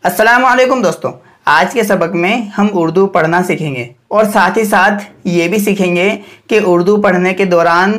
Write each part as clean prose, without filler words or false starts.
अस्सलाम वालेकुम दोस्तों। आज के सबक में हम उर्दू पढ़ना सीखेंगे और साथ ही साथ ये भी सीखेंगे कि उर्दू पढ़ने के दौरान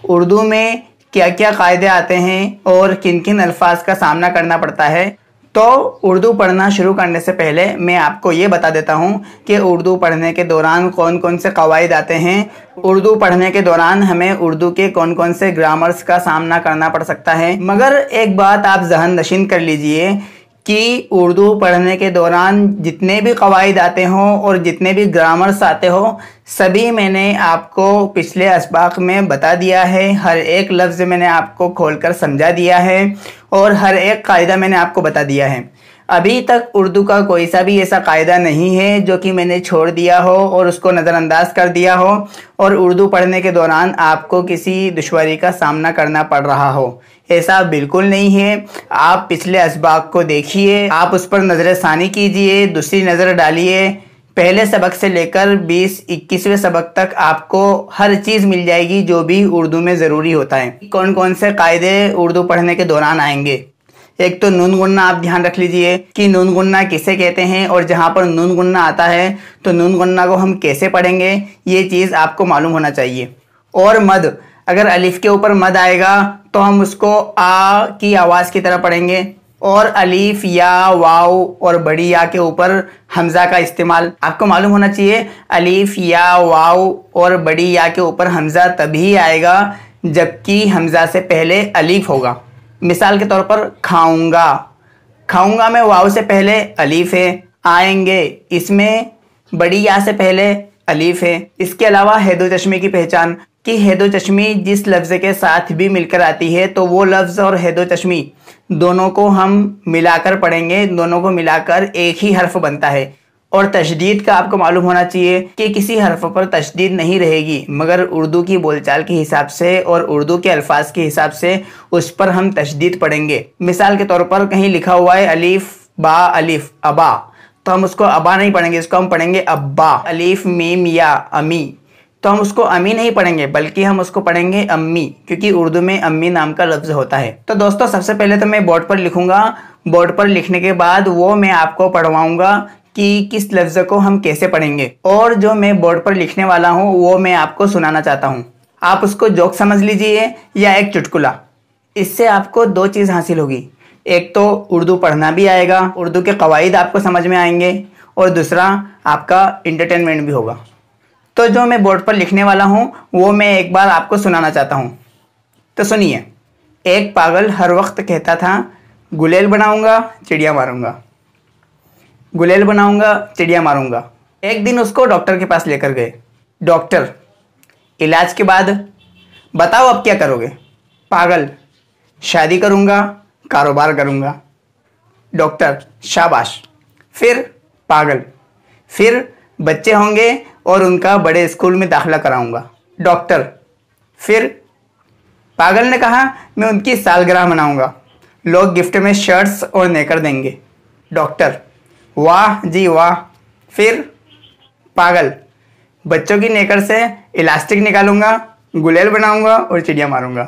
उर्दू में क्या क्या कायदे आते हैं और किन किन अल्फाज का सामना करना पड़ता है। तो उर्दू पढ़ना शुरू करने से पहले मैं आपको ये बता देता हूँ कि उर्दू पढ़ने के दौरान कौन कौन से कवायद आते हैं। उर्दू पढ़ने के दौरान हमें उर्दू के कौन कौन से ग्रामर्स का सामना करना पड़ सकता है। मगर एक बात आप ज़हन नशीन कर लीजिए कि उर्दू पढ़ने के दौरान जितने भी कवायद आते हों और जितने भी ग्रामर्स आते हो सभी मैंने आपको पिछले असबाक में बता दिया है। हर एक लफ्ज़ मैंने आपको खोलकर समझा दिया है और हर एक कायदा मैंने आपको बता दिया है। अभी तक उर्दू का कोई सा भी ऐसा कायदा नहीं है जो कि मैंने छोड़ दिया हो और उसको नज़रअंदाज कर दिया हो और उर्दू पढ़ने के दौरान आपको किसी दुश्वारी का सामना करना पड़ रहा हो। ऐसा बिल्कुल नहीं है। आप पिछले असबाक को देखिए, आप उस पर नज़र सानी कीजिए, दूसरी नज़र डालिए। पहले सबक से लेकर 20-21वें सबक तक आपको हर चीज़ मिल जाएगी जो भी उर्दू में ज़रूरी होता है। कौन कौन से कायदे उर्दू पढ़ने के दौरान आएंगे। एक तो नून गुन्ना आप ध्यान रख लीजिए कि नून गुन्ना किसे कहते हैं और जहाँ पर नून गुन्ना आता है तो नून गुन्ना को हम कैसे पढ़ेंगे, ये चीज़ आपको मालूम होना चाहिए। और मद, अगर अलिफ के ऊपर मद आएगा तो हम उसको आ की आवाज़ की तरह पढ़ेंगे और अलिफ या वाव और बड़ी या के ऊपर हमज़ा का इस्तेमाल आपको मालूम होना चाहिए। अलिफ या वाव और बड़ी या के ऊपर हमज़ा तभी आएगा जबकि हमज़ा से पहले अलिफ होगा। मिसाल के तौर पर खाऊंगा, खाऊंगा में वाव से पहले अलिफ है। आएंगे, इसमें बड़ी या से पहले अलिफ है। इसके अलावा हैदो चश्मे की पहचान कि हैदो चश्मी जिस लफ्ज़ के साथ भी मिलकर आती है तो वो लफ्ज़ और हैदो चश्मी दोनों को हम मिलाकर पढ़ेंगे, दोनों को मिलाकर एक ही हर्फ बनता है। और तशदीद का आपको मालूम होना चाहिए कि किसी हर्फ पर तशदीद नहीं रहेगी, मगर उर्दू की बोलचाल के हिसाब से और उर्दू के अल्फाज के हिसाब से उस पर हम तशदीद पढ़ेंगे। मिसाल के तौर पर कहीं लिखा हुआ है अलिफ बा अलिफ अबा, तो हम उसको अबा नहीं पढ़ेंगे, इसको हम पढ़ेंगे अब्बा। अलिफ मीम या अमी, तो हम उसको अमी नहीं पढ़ेंगे बल्कि हम उसको पढ़ेंगे अम्मी, क्योंकि उर्दू में अम्मी नाम का लफ्ज़ होता है। तो दोस्तों सबसे पहले तो मैं बोर्ड पर लिखूंगा, बोर्ड पर लिखने के बाद वो मैं आपको पढ़वाऊंगा कि किस लफ्ज़ को हम कैसे पढ़ेंगे। और जो मैं बोर्ड पर लिखने वाला हूँ वो मैं आपको सुनाना चाहता हूँ। आप उसको जोक समझ लीजिए या एक चुटकुला। इससे आपको दो चीज़ हासिल होगी, एक तो उर्दू पढ़ना भी आएगा, उर्दू के कवायद आपको समझ में आएंगे, और दूसरा आपका इंटरटेनमेंट भी होगा। तो जो मैं बोर्ड पर लिखने वाला हूँ वो मैं एक बार आपको सुनाना चाहता हूँ। तो सुनिए। एक पागल हर वक्त कहता था गुलेल बनाऊंगा चिड़िया मारूंगा, गुलेल बनाऊंगा चिड़िया मारूंगा। एक दिन उसको डॉक्टर के पास लेकर गए। डॉक्टर, इलाज के बाद बताओ अब क्या करोगे। पागल, शादी करूंगा, कारोबार करूंगा। डॉक्टर, शाबाश। फिर पागल, फिर बच्चे होंगे और उनका बड़े स्कूल में दाखिला कराऊंगा। डॉक्टर, फिर पागल ने कहा मैं उनकी सालगिरह मनाऊंगा, लोग गिफ्ट में शर्ट्स और नेकर देंगे। डॉक्टर, वाह जी वाह। फिर पागल, बच्चों की नेकर से इलास्टिक निकालूंगा, गुलेल बनाऊंगा और चिड़िया मारूंगा।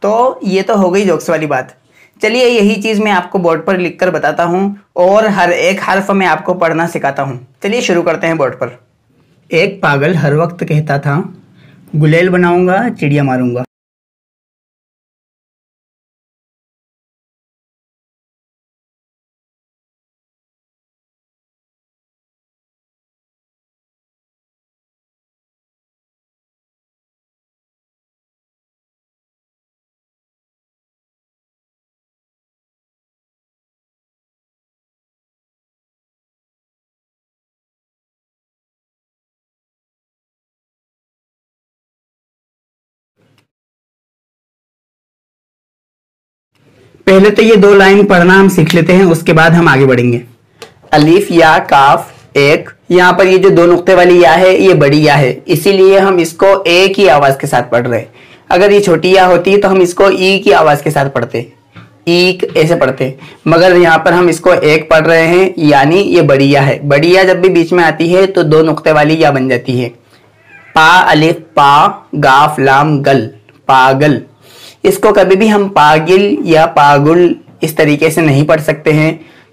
तो ये तो हो गई जोक्स वाली बात। चलिए यही चीज़ मैं आपको बोर्ड पर लिखकर बताता हूँ और हर एक हर्फ में आपको पढ़ना सिखाता हूँ। चलिए शुरू करते हैं बोर्ड पर। एक पागल हर वक्त कहता था गुलेल बनाऊंगा चिड़िया मारूंगा। पहले तो ये दो लाइन पढ़ना हम सीख लेते हैं, उसके बाद हम आगे बढ़ेंगे। अलीफ या काफ एक, यहाँ पर ये जो दो नुक्ते वाली या है ये बड़ी या है, इसीलिए हम इसको एक ही आवाज के साथ पढ़ रहे हैं। अगर ये छोटी या होती तो हम इसको ई की आवाज के साथ पढ़ते, ईक ऐसे पढ़ते, मगर यहाँ पर हम इसको एक पढ़ रहे हैं, यानी ये बड़ी या है। बड़ी या जब भी बीच में आती है तो दो नुक्ते वाली या बन जाती है। पा अलिफ पा गाफ लाम गल, पागल। इसको कभी भी हम पागिल या पागुल इस तरीके से नहीं पढ़ सकते हैं,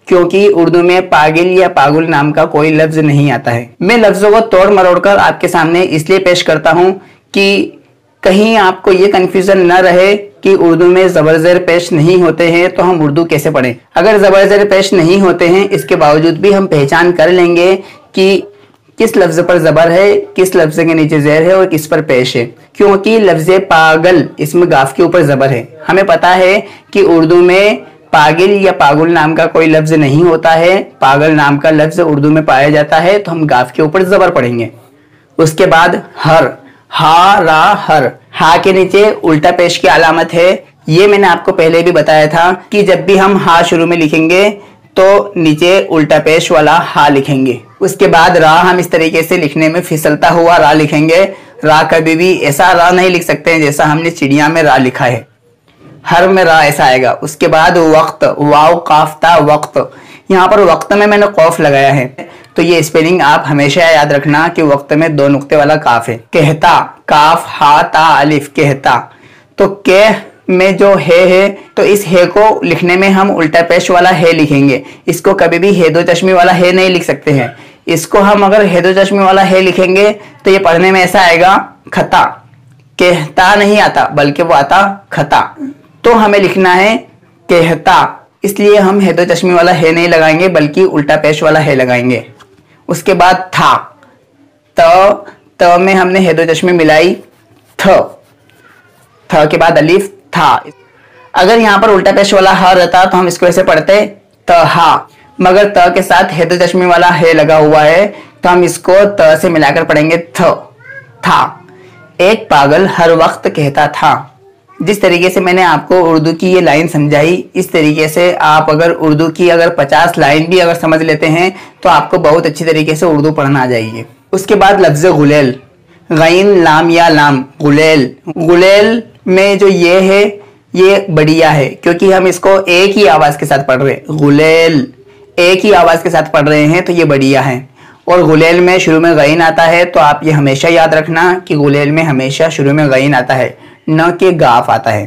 क्योंकि उर्दू में पागिल या पागुल नाम का कोई लफ्ज नहीं आता है। मैं लफ्जों को तोड़ मरोड़ कर आपके सामने इसलिए पेश करता हूँ कि कहीं आपको ये कंफ्यूजन न रहे कि उर्दू में ज़बर ज़ेर पेश नहीं होते हैं तो हम उर्दू कैसे पढ़ें। अगर ज़बर ज़ेर पेश नहीं होते हैं, इसके बावजूद भी हम पहचान कर लेंगे कि किस लफ्ज पर ज़बर है, किस लफ्ज के नीचे ज़ेर है और किस पर पेश है। क्योंकि लफ्ज पागल इसमें गाफ के ऊपर ज़बर है। हमें पता है कि उर्दू में पागिल या पागुल नाम का कोई लफ्ज नहीं होता है, पागल नाम का लफ्ज उर्दू में पाया जाता है, तो हम गाफ के ऊपर ज़बर पढ़ेंगे। उसके बाद हर, हा रा हर, हा के नीचे उल्टा पेश की अलामत है। ये मैंने आपको पहले भी बताया था कि जब भी हम हा शुरू में लिखेंगे तो नीचे उल्टा पेश वाला हा लिखेंगे। उसके बाद रा हम इस तरीके से लिखने में फिसलता हुआ रा लिखेंगे। रा कभी भी ऐसा रा नहीं लिख सकते हैं जैसा हमने चिड़िया में रा लिखा है, हर में रा ऐसा आएगा। उसके बाद वक्त, वाव काफ ता वक्त, यहाँ पर वक्त में मैंने कौफ लगाया है, तो ये स्पेलिंग आप हमेशा याद रखना कि वक्त में 2 नुक्ते वाला काफ है। कहता, काफ हा ता अलिफ, कहता। तो कह में जो है तो इस है को लिखने में हम उल्टा पेश वाला है लिखेंगे। इसको कभी भी है दो चश्मे वाला है नहीं लिख सकते हैं। इसको हम अगर है दो चश्मे वाला है लिखेंगे तो ये पढ़ने में ऐसा आएगा खता, कहता नहीं आता बल्कि वो आता खता। तो हमें लिखना है कहता, इसलिए हम है दो चश्मे वाला है नहीं लगाएंगे बल्कि उल्टा पेश वाला है लगाएंगे। उसके बाद था, त में हमने है दो चश्मे मिलाई, थ के बाद अलिफ था। अगर यहाँ पर उल्टा पेश वाला ह रहता तो हम इसको ऐसे पढ़ते तहा, मगर त के साथ है दो चश्मे वाला है लगा हुआ है तो हम इसको त से मिलाकर पढ़ेंगे था। एक पागल हर वक्त कहता था। जिस तरीके से मैंने आपको उर्दू की ये लाइन समझाई, इस तरीके से आप अगर उर्दू की अगर 50 लाइन भी अगर समझ लेते हैं तो आपको बहुत अच्छी तरीके से उर्दू पढ़ना आ जाएगी। उसके बाद लफ्ज गुलेल, गैन लाम या लाम, गुलेल। गुलेल में जो ये है ये बढ़िया है क्योंकि हम इसको एक ही आवाज के साथ पढ़ रहे हैं। गुलेल एक ही आवाज के साथ पढ़ रहे हैं तो ये बढ़िया है। और गुलेल में शुरू में गैन आता है तो आप ये हमेशा याद रखना कि गुलेल में हमेशा शुरू में गैन आता है, न कि गाफ आता है।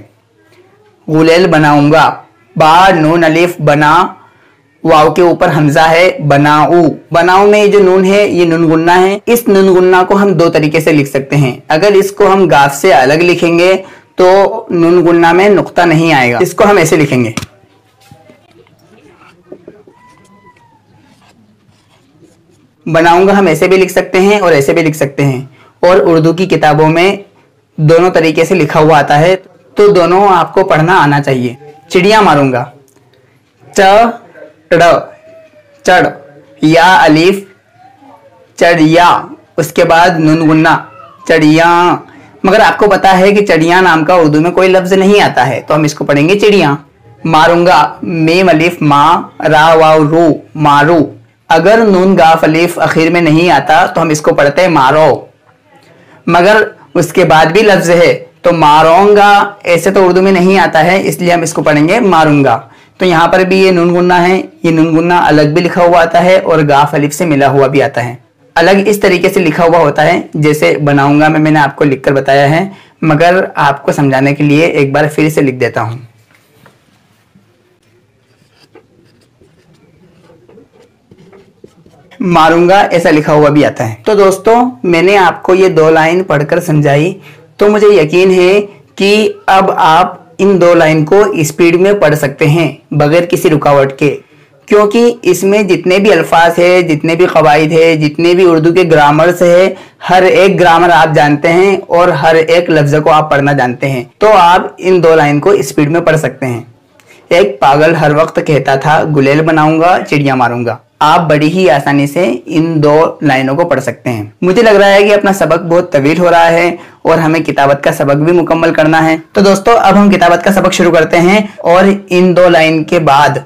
गुलेल बनाऊंगा, बा नून अलिफ बना, वाव के ऊपर हमजा है, बनाऊ। बनाऊ में ये जो नून है ये नून गुन्ना है। इस नून गुन्ना को हम 2 तरीके से लिख सकते हैं। अगर इसको हम गाफ से अलग लिखेंगे तो नून गुन्ना में नुक्ता नहीं आएगा। इसको हम ऐसे लिखेंगे, बनाऊंगा हम ऐसे भी लिख सकते हैं और ऐसे भी लिख सकते हैं। और उर्दू की किताबों में दोनों तरीके से लिखा हुआ आता है तो दोनों आपको पढ़ना आना चाहिए। चिड़िया मारूंगा, चढ़, या अलिफ चढ़िया, उसके बाद नून गुन्ना चढ़िया। मगर आपको पता है कि चढ़िया नाम का उर्दू में कोई लफ्ज नहीं आता है तो हम इसको पढ़ेंगे चिड़िया। मारूंगा, मीम अलिफ मा, रा वाव रू, मारू। अगर नून गाफ अलिफ आखिर में नहीं आता तो हम इसको पढ़ते हैं मारो, मगर उसके बाद भी लफ्ज है तो मारूंगा ऐसे तो उर्दू में नहीं आता है, इसलिए हम इसको पढ़ेंगे मारूंगा। तो यहाँ पर भी ये नून गुन्ना है, ये नून गुन्ना अलग भी लिखा हुआ आता है और गाफ अलिफ से मिला हुआ भी आता है। अलग इस तरीके से लिखा हुआ होता है जैसे बनाऊंगा में मैंने आपको लिखकर बताया है, मगर आपको समझाने के लिए एक बार फिर से लिख देता हूं। मारूंगा ऐसा लिखा हुआ भी आता है। तो दोस्तों मैंने आपको ये 2 लाइन पढ़कर समझाई तो मुझे यकीन है कि अब आप इन 2 लाइन को स्पीड में पढ़ सकते हैं बगैर किसी रुकावट के, क्योंकि इसमें जितने भी अल्फाज है, जितने भी कवायद है, जितने भी उर्दू के ग्रामर्स है, हर एक ग्रामर आप जानते हैं और हर एक लफ्ज को आप पढ़ना जानते हैं। तो आप इन 2 लाइन को स्पीड में पढ़ सकते हैं। एक पागल हर वक्त कहता था गुलेल बनाऊंगा चिड़िया मारूंगा। आप बड़ी ही आसानी से इन 2 लाइनों को पढ़ सकते हैं। मुझे लग रहा है कि अपना सबक बहुत तवील हो रहा है और हमें किताबत का सबक भी मुकम्मल करना है। तो दोस्तों अब हम किताबत का सबक शुरू करते हैं और इन 2 लाइन के बाद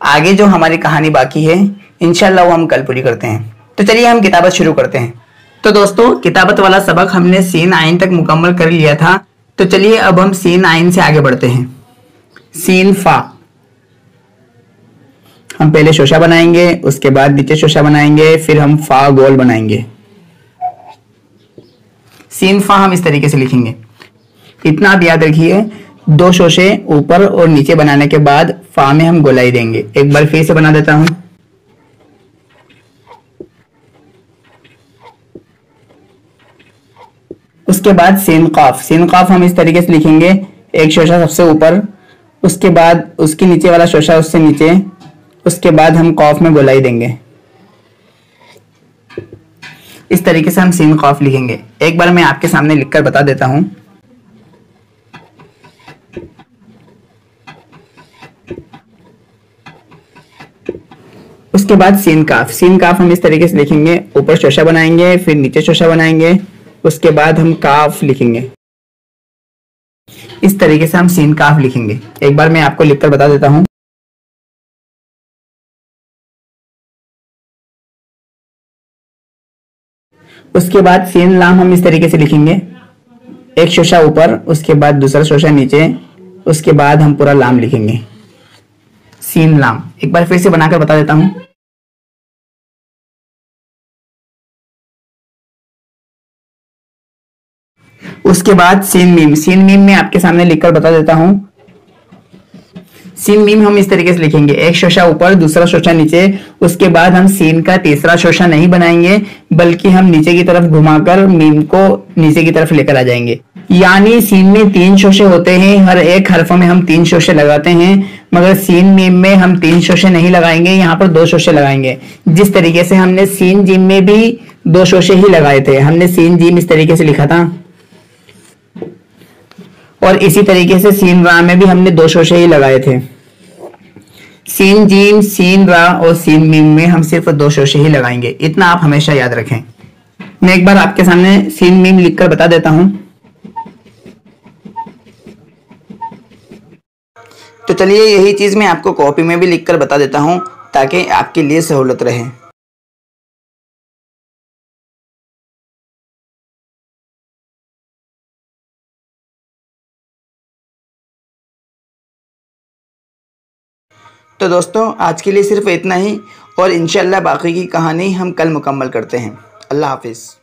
आगे जो हमारी कहानी बाकी है इंशाल्लाह वो हम कल पूरी करते हैं। तो चलिए हम किताबत शुरू करते हैं। तो दोस्तों किताबत वाला सबक हमने सीन आइन तक मुकम्मल कर लिया था। तो चलिए अब हम सीन आइन से आगे बढ़ते हैं। सीन फा, हम पहले शोशा बनाएंगे, उसके बाद नीचे शोशा बनाएंगे, फिर हम फा गोल बनाएंगे। सीन फा हम इस तरीके से लिखेंगे। इतना आप याद रखिए दो शोशे ऊपर और नीचे बनाने के बाद फा में हम गोलाई देंगे। एक बार फिर से बना देता हूं। उसके बाद सीन काफ हम इस तरीके से लिखेंगे, एक शोशा सबसे ऊपर, उसके बाद उसके नीचे वाला शोशा उससे नीचे, उसके बाद हम कॉफ में गोलाई देंगे। इस तरीके से हम सीन कॉफ लिखेंगे। एक बार मैं आपके सामने लिखकर बता देता हूं। उसके बाद सीन काफ हम इस तरीके से लिखेंगे, ऊपर शोशा बनाएंगे, फिर नीचे शोशा बनाएंगे, उसके बाद हम काफ लिखेंगे। इस तरीके से हम सीन काफ लिखेंगे। एक बार मैं आपको लिखकर बता देता हूं। उसके बाद सीन लाम हम इस तरीके से लिखेंगे, एक शोशा ऊपर, उसके बाद दूसरा शोशा नीचे, उसके बाद हम पूरा लाम लिखेंगे, सीन लाम। एक बार फिर से बनाकर बता देता हूं। उसके बाद सीन मीम मैं आपके सामने लिखकर बता देता हूं। सीन मीम हम इस तरीके से लिखेंगे, एक शोशा ऊपर, दूसरा शोशा नीचे, उसके बाद हम सीन का तीसरा शोशा नहीं बनाएंगे, बल्कि हम नीचे की तरफ घुमाकर मीम को नीचे की तरफ लेकर आ जाएंगे। यानी सीन में 3 शोशे होते हैं, हर एक हरफ में हम 3 शोशे लगाते हैं, मगर सीन मीम में हम 3 शोशे नहीं लगाएंगे, यहाँ पर 2 शोशे लगाएंगे। जिस तरीके से हमने सीन जीम में भी 2 शोशे ही लगाए थे, हमने सीन जीम इस तरीके से लिखा था, और इसी तरीके से सीन रा में भी हमने 2 शोशे ही लगाए थे। सीन जीम, सीन रा और सीन मीम में हम सिर्फ 2 शोशे ही लगाएंगे, इतना आप हमेशा याद रखें। मैं एक बार आपके सामने सीन मीम लिखकर बता देता हूं। तो चलिए यही चीज मैं आपको कॉपी में भी लिखकर बता देता हूं, ताकि आपके लिए सहूलत रहे। तो दोस्तों आज के लिए सिर्फ इतना ही, और इंशाल्लाह बाकी की कहानी हम कल मुकम्मल करते हैं। अल्लाह हाफिज़।